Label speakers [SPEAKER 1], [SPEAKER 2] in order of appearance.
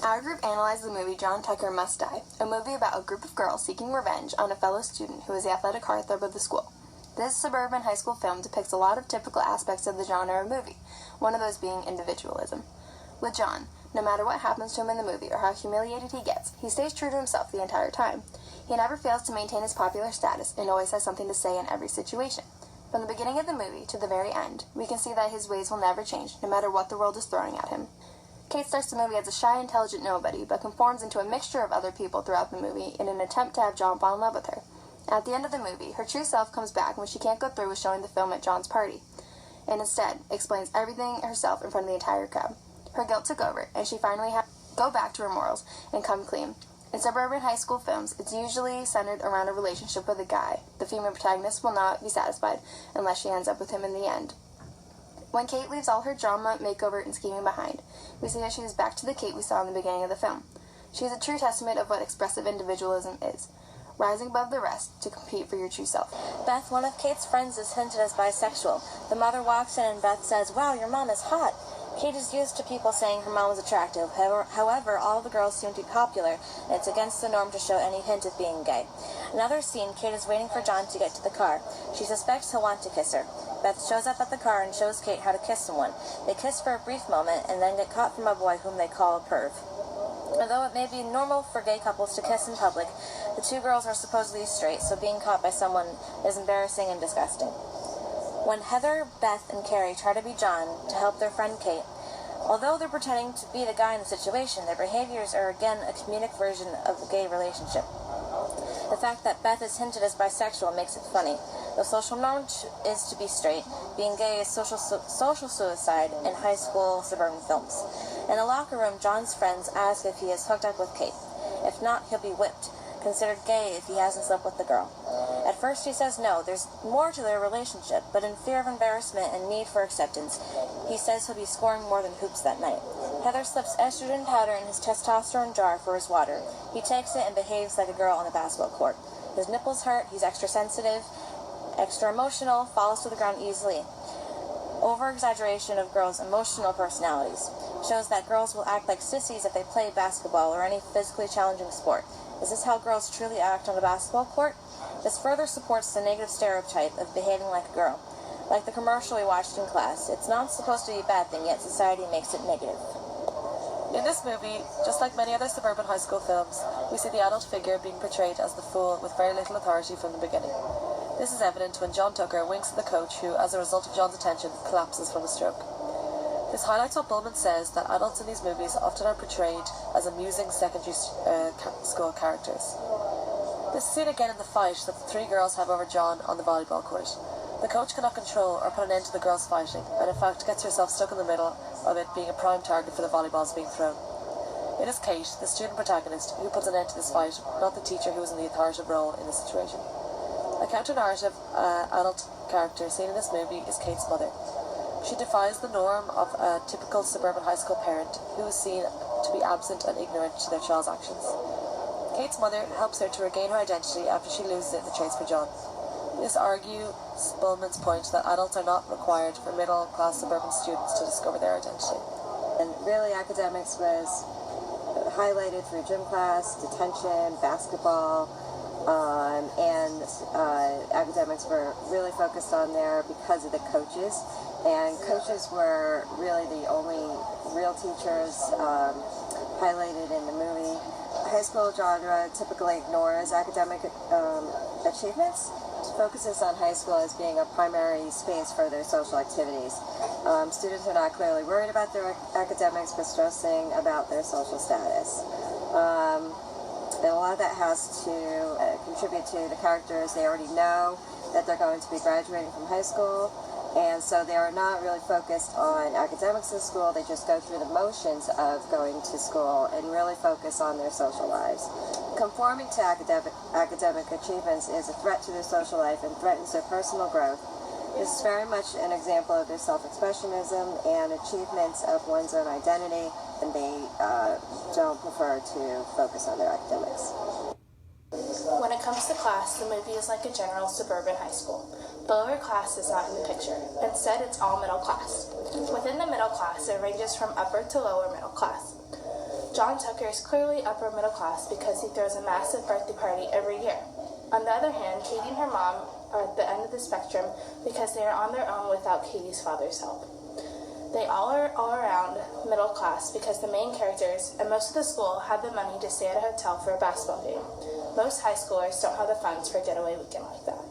[SPEAKER 1] Our group analyzed the movie John Tucker Must Die, a movie about a group of girls seeking revenge on a fellow student who is the athletic heartthrob of the school. This suburban high school film depicts a lot of typical aspects of the genre of movie, one of those being individualism. With John, no matter what happens to him in the movie or how humiliated he gets, he stays true to himself the entire time. He never fails to maintain his popular status and always has something to say in every situation. From the beginning of the movie to the very end, we can see that his ways will never change, no matter what the world is throwing at him. Kate starts the movie as a shy, intelligent nobody, but conforms into a mixture of other people throughout the movie in an attempt to have John fall in love with her. At the end of the movie, her true self comes back when she can't go through with showing the film at John's party, and instead explains everything herself in front of the entire crowd. Her guilt took over, and she finally had to go back to her morals and come clean. In suburban high school films, it's usually centered around a relationship with a guy. The female protagonist will not be satisfied unless she ends up with him in the end. When Kate leaves all her drama, makeover, and scheming behind, we see that she is back to the Kate we saw in the beginning of the film. She is a true testament of what expressive individualism is, rising above the rest to compete for your true self.
[SPEAKER 2] Beth, one of Kate's friends, is hinted as bisexual. The mother walks in and Beth says, "Wow, your mom is hot." Kate is used to people saying her mom is attractive. However, all the girls seem to be popular, and it's against the norm to show any hint of being gay. Another scene, Kate is waiting for John to get to the car. She suspects he'll want to kiss her. Beth shows up at the car and shows Kate how to kiss someone. They kiss for a brief moment and then get caught from a boy whom they call a perv. Although it may be normal for gay couples to kiss in public, the two girls are supposedly straight, so being caught by someone is embarrassing and disgusting. When Heather, Beth, and Carrie try to be John to help their friend Kate, although they're pretending to be the guy in the situation, their behaviors are again a comedic version of the gay relationship. The fact that Beth is hinted as bisexual makes it funny. The social norm is to be straight. Being gay is social suicide in high school suburban films. In a locker room, John's friends ask if he is hooked up with Kate. If not, he'll be whipped, considered gay if he hasn't slept with the girl. At first he says no, there's more to their relationship, but in fear of embarrassment and need for acceptance, he says he'll be scoring more than hoops that night. Heather slips estrogen powder in his testosterone jar for his water. He takes it and behaves like a girl on the basketball court. His nipples hurt, he's extra sensitive, extra emotional, falls to the ground easily. Over-exaggeration of girls' emotional personalities shows that girls will act like sissies if they play basketball or any physically challenging sport. Is this how girls truly act on a basketball court? This further supports the negative stereotype of behaving like a girl. Like the commercial we watched in class, it's not supposed to be a bad thing, yet society makes it negative.
[SPEAKER 3] In this movie, just like many other suburban high school films, we see the adult figure being portrayed as the fool with very little authority from the beginning. This is evident when John Tucker winks at the coach who, as a result of John's attention, collapses from a stroke. This highlights what Bullman says, that adults in these movies often are portrayed as amusing secondary school characters. This is seen again in the fight that the three girls have over John on the volleyball court. The coach cannot control or put an end to the girls fighting, and in fact gets herself stuck in the middle of it, being a prime target for the volleyballs being thrown. It is Kate, the student protagonist, who puts an end to this fight, not the teacher who is in the authoritative role in this situation. A counter-narrative adult character seen in this movie is Kate's mother. She defies the norm of a typical suburban high school parent who is seen to be absent and ignorant to their child's actions. Kate's mother helps her to regain her identity after she loses it in the chase for John. This argues Bullman's point that adults are not required for middle-class suburban students to discover their identity.
[SPEAKER 4] And really, academics was highlighted through gym class, detention, basketball, and academics were really focused on there because of the coaches. And coaches were really the only real teachers highlighted in the movie. High school genre typically ignores academic achievements. Focuses on high school as being a primary space for their social activities. Students are not clearly worried about their academics, but stressing about their social status. And a lot of that has to contribute to the characters. They already know that they're going to be graduating from high school, and so they are not really focused on academics in school. They just go through the motions of going to school and really focus on their social lives. Conforming to academic achievements is a threat to their social life and threatens their personal growth. This is very much an example of their self-expressionism and achievements of one's own identity, and they don't prefer to focus on their academics.
[SPEAKER 5] When it comes to class, the movie is like a general suburban high school. The lower class is not in the picture. Instead, it's all middle class. Within the middle class, it ranges from upper to lower middle class. John Tucker is clearly upper middle class because he throws a massive birthday party every year. On the other hand, Katie and her mom are at the end of the spectrum because they are on their own without Katie's father's help. They all are all around middle class because the main characters and most of the school have the money to stay at a hotel for a basketball game. Most high schoolers don't have the funds for a getaway weekend like that.